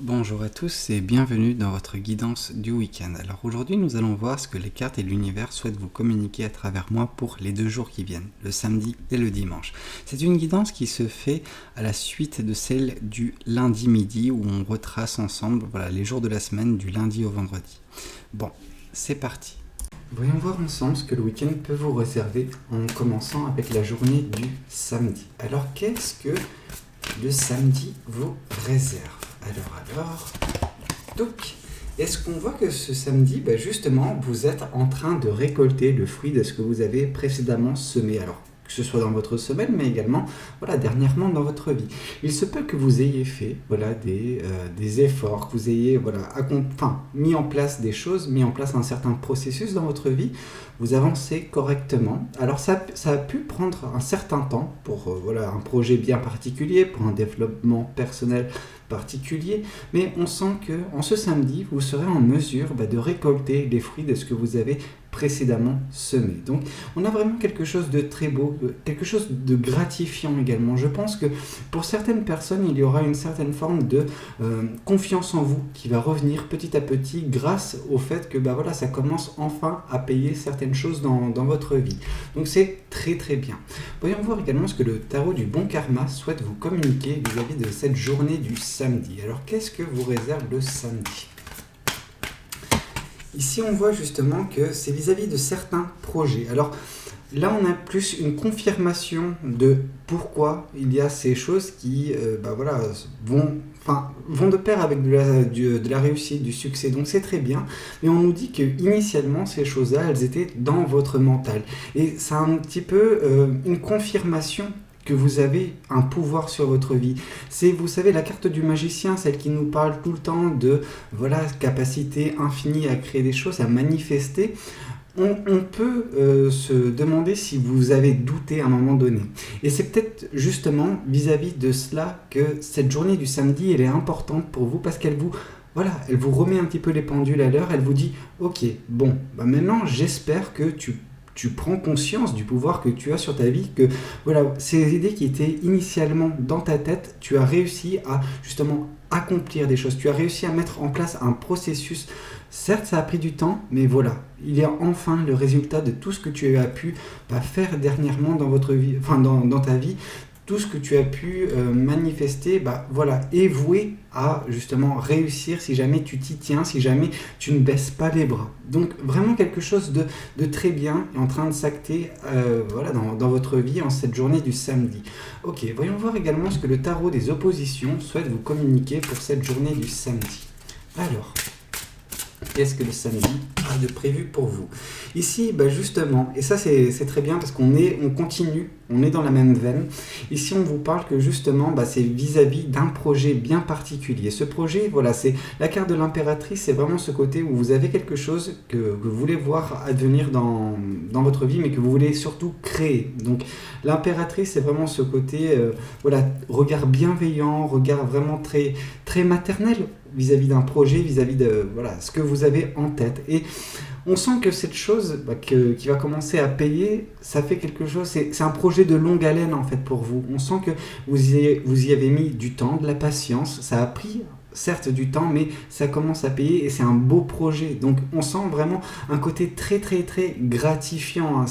Bonjour à tous et bienvenue dans votre guidance du week-end. Alors aujourd'hui nous allons voir ce que les cartes et l'univers souhaitent vous communiquer à travers moi pour les 2 jours qui viennent, le samedi et le dimanche. C'est une guidance qui se fait à la suite de celle du lundi midi où on retrace ensemble les jours de la semaine du lundi au vendredi. Bon, c'est parti. Voyons voir ensemble ce que le week-end peut vous réserver en commençant avec la journée du samedi. Alors qu'est-ce que le samedi vous réserve ? Alors, donc, est-ce qu'on voit que ce samedi, justement, vous êtes en train de récolter le fruit de ce que vous avez précédemment semé. Alors, que ce soit dans votre semaine, mais également, dernièrement dans votre vie. Il se peut que vous ayez fait, des efforts, que vous ayez, mis en place des choses, mis en place un certain processus dans votre vie. Vous avancez correctement. Alors, ça a pu prendre un certain temps pour, un projet bien particulier, pour un développement personnel particulier, mais on sent que en ce samedi, vous serez en mesure de récolter les fruits de ce que vous avez précédemment semé. Donc, on a vraiment quelque chose de très beau, quelque chose de gratifiant également. Je pense que pour certaines personnes, il y aura une certaine forme de confiance en vous qui va revenir petit à petit grâce au fait que ça commence enfin à payer certaines choses dans votre vie. Donc, c'est très très bien. Voyons voir également ce que le tarot du bon karma souhaite vous communiquer vis-à-vis de cette journée du samedi. Alors, qu'est-ce que vous réserve le samedi ? Ici, on voit justement que c'est vis-à-vis de certains projets. Alors, là, on a plus une confirmation de pourquoi il y a ces choses qui vont de pair avec de la réussite, du succès. Donc, c'est très bien. Mais on nous dit que initialement, ces choses-là, elles étaient dans votre mental. Et c'est un petit peu une confirmation que vous avez un pouvoir sur votre vie. C'est, vous savez, la carte du magicien, celle qui nous parle tout le temps de, capacité infinie à créer des choses, à manifester. On peut se demander si vous avez douté à un moment donné. Et c'est peut-être justement vis-à-vis de cela que cette journée du samedi, elle est importante pour vous parce qu'elle vous elle vous remet un petit peu les pendules à l'heure, elle vous dit « Ok, bon, maintenant j'espère que tu prends conscience du pouvoir que tu as sur ta vie, que ces idées qui étaient initialement dans ta tête, tu as réussi à justement accomplir des choses, tu as réussi à mettre en place un processus. Certes, ça a pris du temps, mais il y a enfin le résultat de tout ce que tu as pu faire dernièrement dans votre vie, dans ta vie. Tout ce que tu as pu manifester, est voué à justement réussir si jamais tu t'y tiens, si jamais tu ne baisses pas les bras. Donc vraiment quelque chose de très bien est en train de s'acter dans votre vie en cette journée du samedi. Ok, voyons voir également ce que le tarot des oppositions souhaite vous communiquer pour cette journée du samedi. Alors, qu'est-ce que le samedi a de prévu pour vous ? Ici, justement, et ça c'est très bien parce qu'on continue, on est dans la même veine. Ici, on vous parle que justement, c'est vis-à-vis d'un projet bien particulier. Ce projet, c'est la carte de l'impératrice, c'est vraiment ce côté où vous avez quelque chose que vous voulez voir advenir dans votre vie, mais que vous voulez surtout créer. Donc, l'impératrice, c'est vraiment ce côté, regard bienveillant, regard vraiment très, très maternel vis-à-vis d'un projet, vis-à-vis de ce que vous avez en tête. Et on sent que cette chose qui va commencer à payer, ça fait quelque chose, c'est un projet de longue haleine en fait pour vous. On sent que vous y avez mis du temps, de la patience, ça a pris certes du temps, mais ça commence à payer et c'est un beau projet. Donc on sent vraiment un côté très très très gratifiant.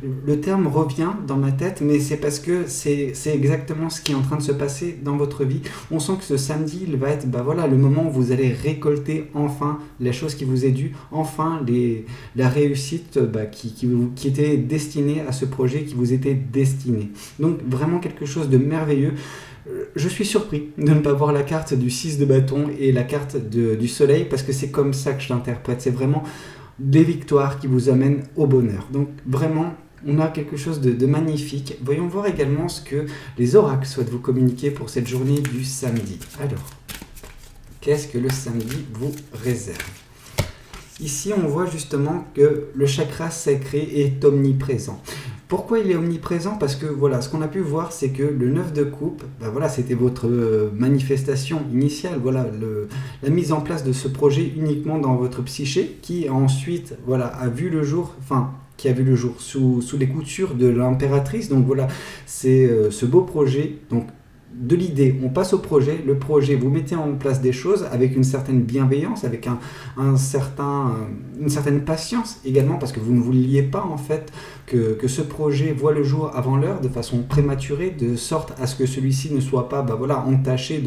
Le terme revient dans ma tête, mais c'est parce que c'est exactement ce qui est en train de se passer dans votre vie. On sent que ce samedi, il va être le moment où vous allez récolter enfin la chose qui vous est due, enfin la réussite qui était destinée à ce projet, qui vous était destiné. Donc vraiment quelque chose de merveilleux. Je suis surpris de ne pas voir la carte du 6 de bâton et la carte du soleil parce que c'est comme ça que je l'interprète. C'est vraiment des victoires qui vous amènent au bonheur. Donc vraiment, on a quelque chose de magnifique. Voyons voir également ce que les oracles souhaitent vous communiquer pour cette journée du samedi. Alors, qu'est-ce que le samedi vous réserve ? Ici, on voit justement que le chakra sacré est omniprésent. Pourquoi il est omniprésent ? Parce que ce qu'on a pu voir, c'est que le 9 de coupe, c'était votre manifestation initiale, la mise en place de ce projet uniquement dans votre psyché, qui ensuite a vu le jour, qui a vu le jour sous les coutures de l'impératrice. Donc c'est ce beau projet. Donc de l'idée, on passe au projet. Le projet, vous mettez en place des choses avec une certaine bienveillance, avec une certaine patience également, parce que vous ne vouliez pas en fait que ce projet voit le jour avant l'heure, de façon prématurée, de sorte à ce que celui-ci ne soit pas entaché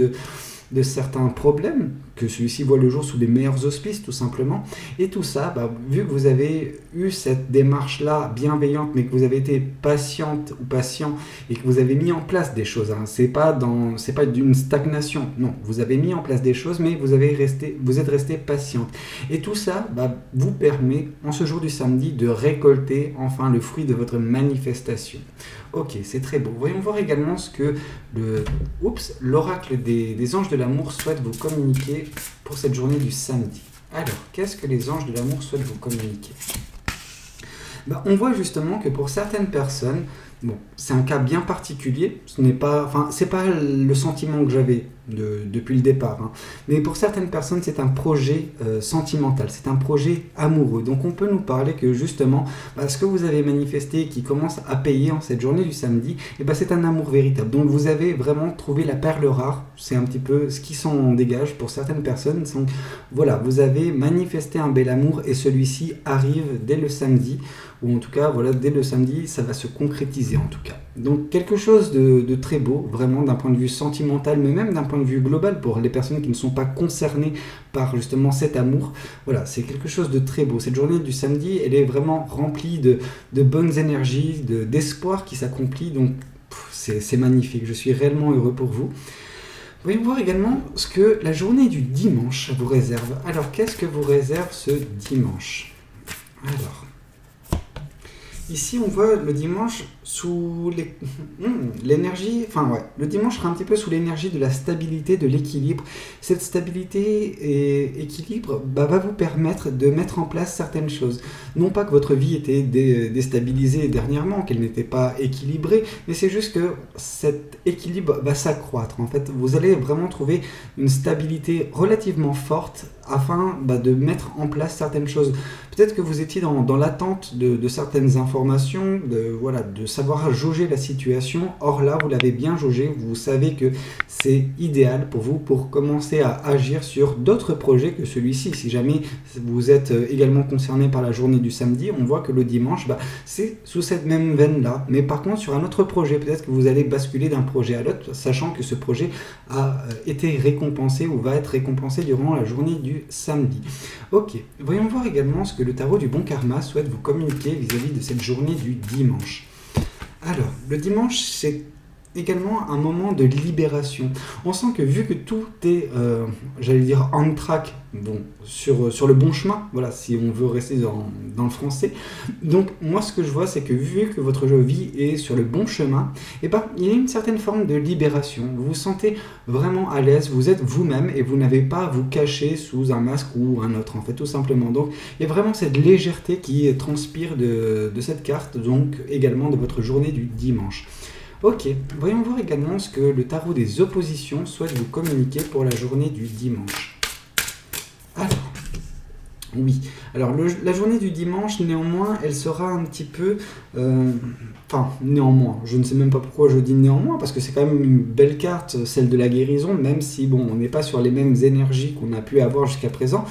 de certains problèmes, que celui-ci voit le jour sous les meilleurs auspices tout simplement. Et tout ça, vu que vous avez eu cette démarche-là bienveillante, mais que vous avez été patiente ou patient et que vous avez mis en place des choses, c'est pas d'une stagnation, non, vous avez mis en place des choses, mais vous êtes resté patiente. Et tout ça vous permet, en ce jour du samedi, de récolter enfin le fruit de votre manifestation. Ok, c'est très beau. Voyons voir également ce que l'oracle des anges de l'amour souhaite vous communiquer pour cette journée du samedi. Alors, qu'est-ce que les anges de l'amour souhaitent vous communiquer ? On voit justement que pour certaines personnes, c'est un cas bien particulier, c'est pas le sentiment que j'avais depuis le départ, mais pour certaines personnes c'est un projet sentimental, c'est un projet amoureux. Donc on peut nous parler que justement ce que vous avez manifesté qui commence à payer en cette journée du samedi, c'est un amour véritable. Donc vous avez vraiment trouvé la perle rare, c'est un petit peu ce qui s'en dégage pour certaines personnes. Donc, voilà, vous avez manifesté un bel amour et celui-ci arrive dès le samedi, ou en tout cas dès le samedi ça va se concrétiser en tout cas. Donc quelque chose de très beau, vraiment d'un point de vue sentimental, mais même d'un point de vue global pour les personnes qui ne sont pas concernées par justement cet amour. Voilà, c'est quelque chose de très beau. Cette journée du samedi, elle est vraiment remplie de bonnes énergies, d'espoir qui s'accomplit. Donc c'est magnifique, je suis réellement heureux pour vous. Voyons voir également ce que la journée du dimanche vous réserve. Alors qu'est-ce que vous réserve ce dimanche ? Alors, ici, on voit le dimanche sous l'énergie, le dimanche sera un petit peu sous l'énergie de la stabilité, de l'équilibre. Cette stabilité et équilibre va vous permettre de mettre en place certaines choses. Non pas que votre vie était déstabilisée dernièrement, qu'elle n'était pas équilibrée, mais c'est juste que cet équilibre va s'accroître. En fait, vous allez vraiment trouver une stabilité relativement forte afin de mettre en place certaines choses. Peut-être que vous étiez dans l'attente de certaines informations, de savoir jauger la situation. Or là, vous l'avez bien jaugé, vous savez que c'est idéal pour vous pour commencer à agir sur d'autres projets que celui-ci. Si jamais vous êtes également concerné par la journée du samedi, on voit que le dimanche, c'est sous cette même veine-là. Mais par contre, sur un autre projet, peut-être que vous allez basculer d'un projet à l'autre, sachant que ce projet a été récompensé ou va être récompensé durant la journée du samedi. Ok, voyons voir également ce que le tarot du bon karma souhaite vous communiquer vis-à-vis de cette journée du dimanche. Alors, le dimanche, c'est également un moment de libération. On sent que vu que tout est, on track, sur le bon chemin, voilà, si on veut rester dans le français. Donc, moi, ce que je vois, c'est que vu que votre vie est sur le bon chemin, il y a une certaine forme de libération. Vous vous sentez vraiment à l'aise, vous êtes vous-même et vous n'avez pas à vous cacher sous un masque ou un autre, en fait, tout simplement. Donc, il y a vraiment cette légèreté qui transpire de cette carte, donc également de votre journée du dimanche. Ok, voyons voir également ce que le tarot des oppositions souhaite vous communiquer pour la journée du dimanche. Alors la journée du dimanche, néanmoins, elle sera un petit peu... néanmoins, je ne sais même pas pourquoi je dis néanmoins, parce que c'est quand même une belle carte, celle de la guérison, même si, on n'est pas sur les mêmes énergies qu'on a pu avoir jusqu'à présent.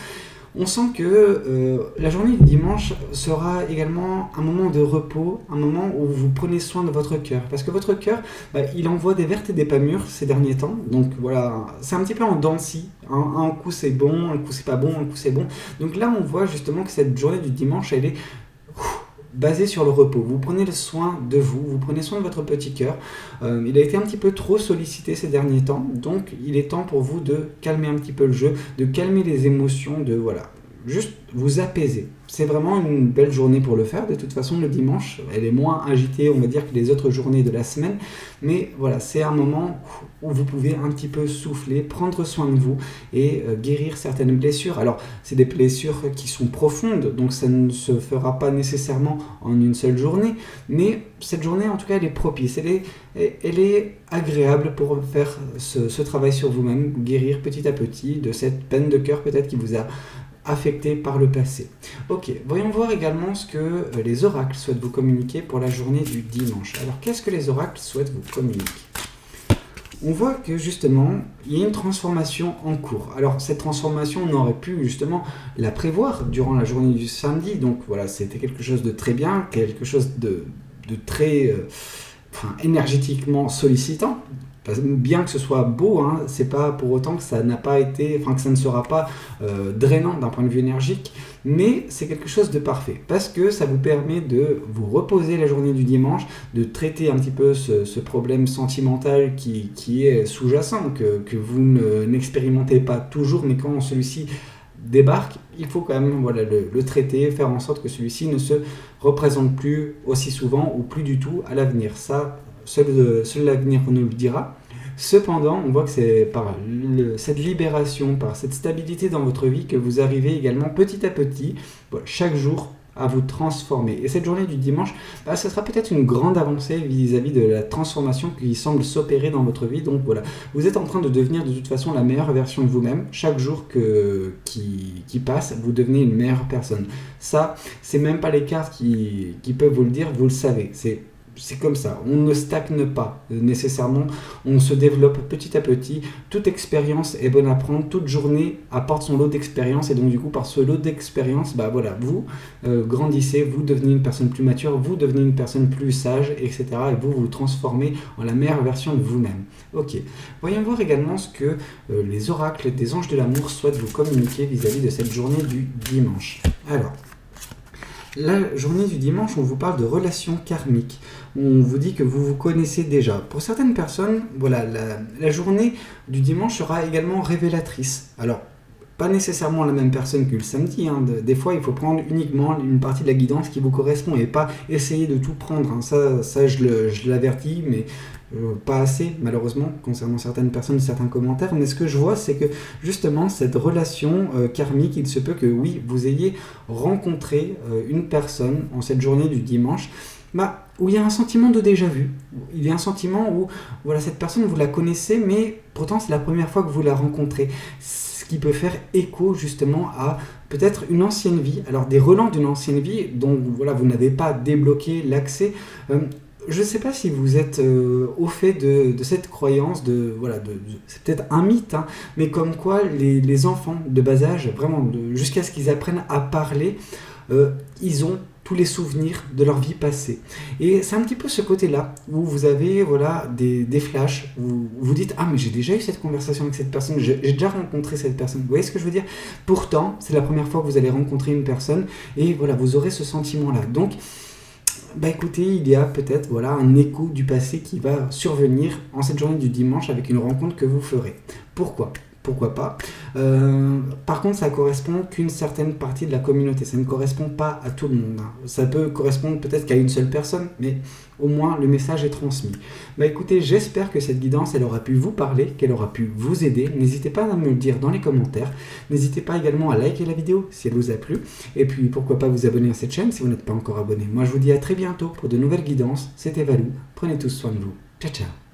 On sent que la journée du dimanche sera également un moment de repos, un moment où vous prenez soin de votre cœur. Parce que votre cœur, il envoie des vertes et des pas mûres ces derniers temps. Donc voilà, c'est un petit peu en dents de scie. Un coup c'est bon, un coup c'est pas bon, un coup c'est bon. Donc là on voit justement que cette journée du dimanche, elle est basée sur le repos. Vous prenez le soin de vous prenez soin de votre petit cœur. Il a été un petit peu trop sollicité ces derniers temps, donc il est temps pour vous de calmer un petit peu le jeu, de calmer les émotions, juste vous apaiser. C'est vraiment une belle journée pour le faire. De toute façon, le dimanche, elle est moins agitée, on va dire, que les autres journées de la semaine. Mais voilà, c'est un moment où vous pouvez un petit peu souffler, prendre soin de vous et guérir certaines blessures. Alors, c'est des blessures qui sont profondes, donc ça ne se fera pas nécessairement en une seule journée. Mais cette journée, en tout cas, elle est propice. Elle est agréable pour faire ce travail sur vous-même, guérir petit à petit de cette peine de cœur peut-être qui vous a affecté par le passé. Ok, voyons voir également ce que les oracles souhaitent vous communiquer pour la journée du dimanche. Alors, qu'est-ce que les oracles souhaitent vous communiquer ? on voit que justement, il y a une transformation en cours. Alors cette transformation, on aurait pu justement la prévoir durant la journée du samedi, donc voilà, c'était quelque chose de très bien, quelque chose de très énergétiquement sollicitant. Bien que ce soit beau, hein, c'est pas pour autant que ça n'a pas été, que ça ne sera pas drainant d'un point de vue énergique, mais c'est quelque chose de parfait parce que ça vous permet de vous reposer la journée du dimanche, de traiter un petit peu ce problème sentimental qui est sous-jacent, que vous n'expérimentez pas toujours, mais quand celui-ci débarque, il faut quand même le traiter, faire en sorte que celui-ci ne se représente plus aussi souvent ou plus du tout à l'avenir. Ça, seul l'avenir nous le dira. Cependant, on voit que c'est par cette libération, par cette stabilité dans votre vie que vous arrivez également petit à petit, chaque jour, à vous transformer. Et cette journée du dimanche, ce sera peut-être une grande avancée vis-à-vis de la transformation qui semble s'opérer dans votre vie. Donc voilà, vous êtes en train de devenir de toute façon la meilleure version de vous-même. Chaque jour qui passe, vous devenez une meilleure personne. Ça, c'est même pas les cartes qui peuvent vous le dire, vous le savez. C'est comme ça, on ne stagne pas nécessairement, on se développe petit à petit, toute expérience est bonne à prendre, toute journée apporte son lot d'expérience et donc du coup par ce lot d'expérience, vous grandissez, vous devenez une personne plus mature, vous devenez une personne plus sage, etc. et vous vous transformez en la meilleure version de vous-même. Ok, voyons voir également ce que les oracles des anges de l'amour souhaitent vous communiquer vis-à-vis de cette journée du dimanche. Alors, la journée du dimanche, on vous parle de relations karmiques. On vous dit que vous vous connaissez déjà. Pour certaines personnes, la journée du dimanche sera également révélatrice. Alors, pas nécessairement la même personne que le samedi. Hein. Des fois, il faut prendre uniquement une partie de la guidance qui vous correspond et pas essayer de tout prendre. Hein. Ça je l'avertis, mais pas assez, malheureusement, concernant certaines personnes, certains commentaires. Mais ce que je vois, c'est que justement, cette relation karmique, il se peut que oui, vous ayez rencontré une personne en cette journée du dimanche, où il y a un sentiment de déjà-vu. Il y a un sentiment où cette personne, vous la connaissez, mais pourtant, c'est la première fois que vous la rencontrez. Ce qui peut faire écho justement à peut-être une ancienne vie, alors des relents d'une ancienne vie dont vous n'avez pas débloqué l'accès. Je ne sais pas si vous êtes au fait de cette croyance, c'est peut-être un mythe, hein, mais comme quoi les enfants de bas âge, vraiment jusqu'à ce qu'ils apprennent à parler, ils ont tous les souvenirs de leur vie passée. Et c'est un petit peu ce côté-là, où vous avez des flashs, où vous dites « Ah, mais j'ai déjà eu cette conversation avec cette personne, j'ai déjà rencontré cette personne. » Vous voyez ce que je veux dire? Pourtant, c'est la première fois que vous allez rencontrer une personne, et vous aurez ce sentiment-là. Donc, écoutez, il y a peut-être un écho du passé qui va survenir en cette journée du dimanche avec une rencontre que vous ferez. Pourquoi pas. Par contre, ça correspond qu'une certaine partie de la communauté. Ça ne correspond pas à tout le monde. Hein. Ça peut correspondre peut-être qu'à une seule personne, mais au moins le message est transmis. Écoutez, j'espère que cette guidance, elle aura pu vous parler, qu'elle aura pu vous aider. N'hésitez pas à me le dire dans les commentaires. N'hésitez pas également à liker la vidéo si elle vous a plu. Et puis, pourquoi pas vous abonner à cette chaîne si vous n'êtes pas encore abonné. Moi, je vous dis à très bientôt pour de nouvelles guidances. C'était Valou. Prenez tous soin de vous. Ciao, ciao.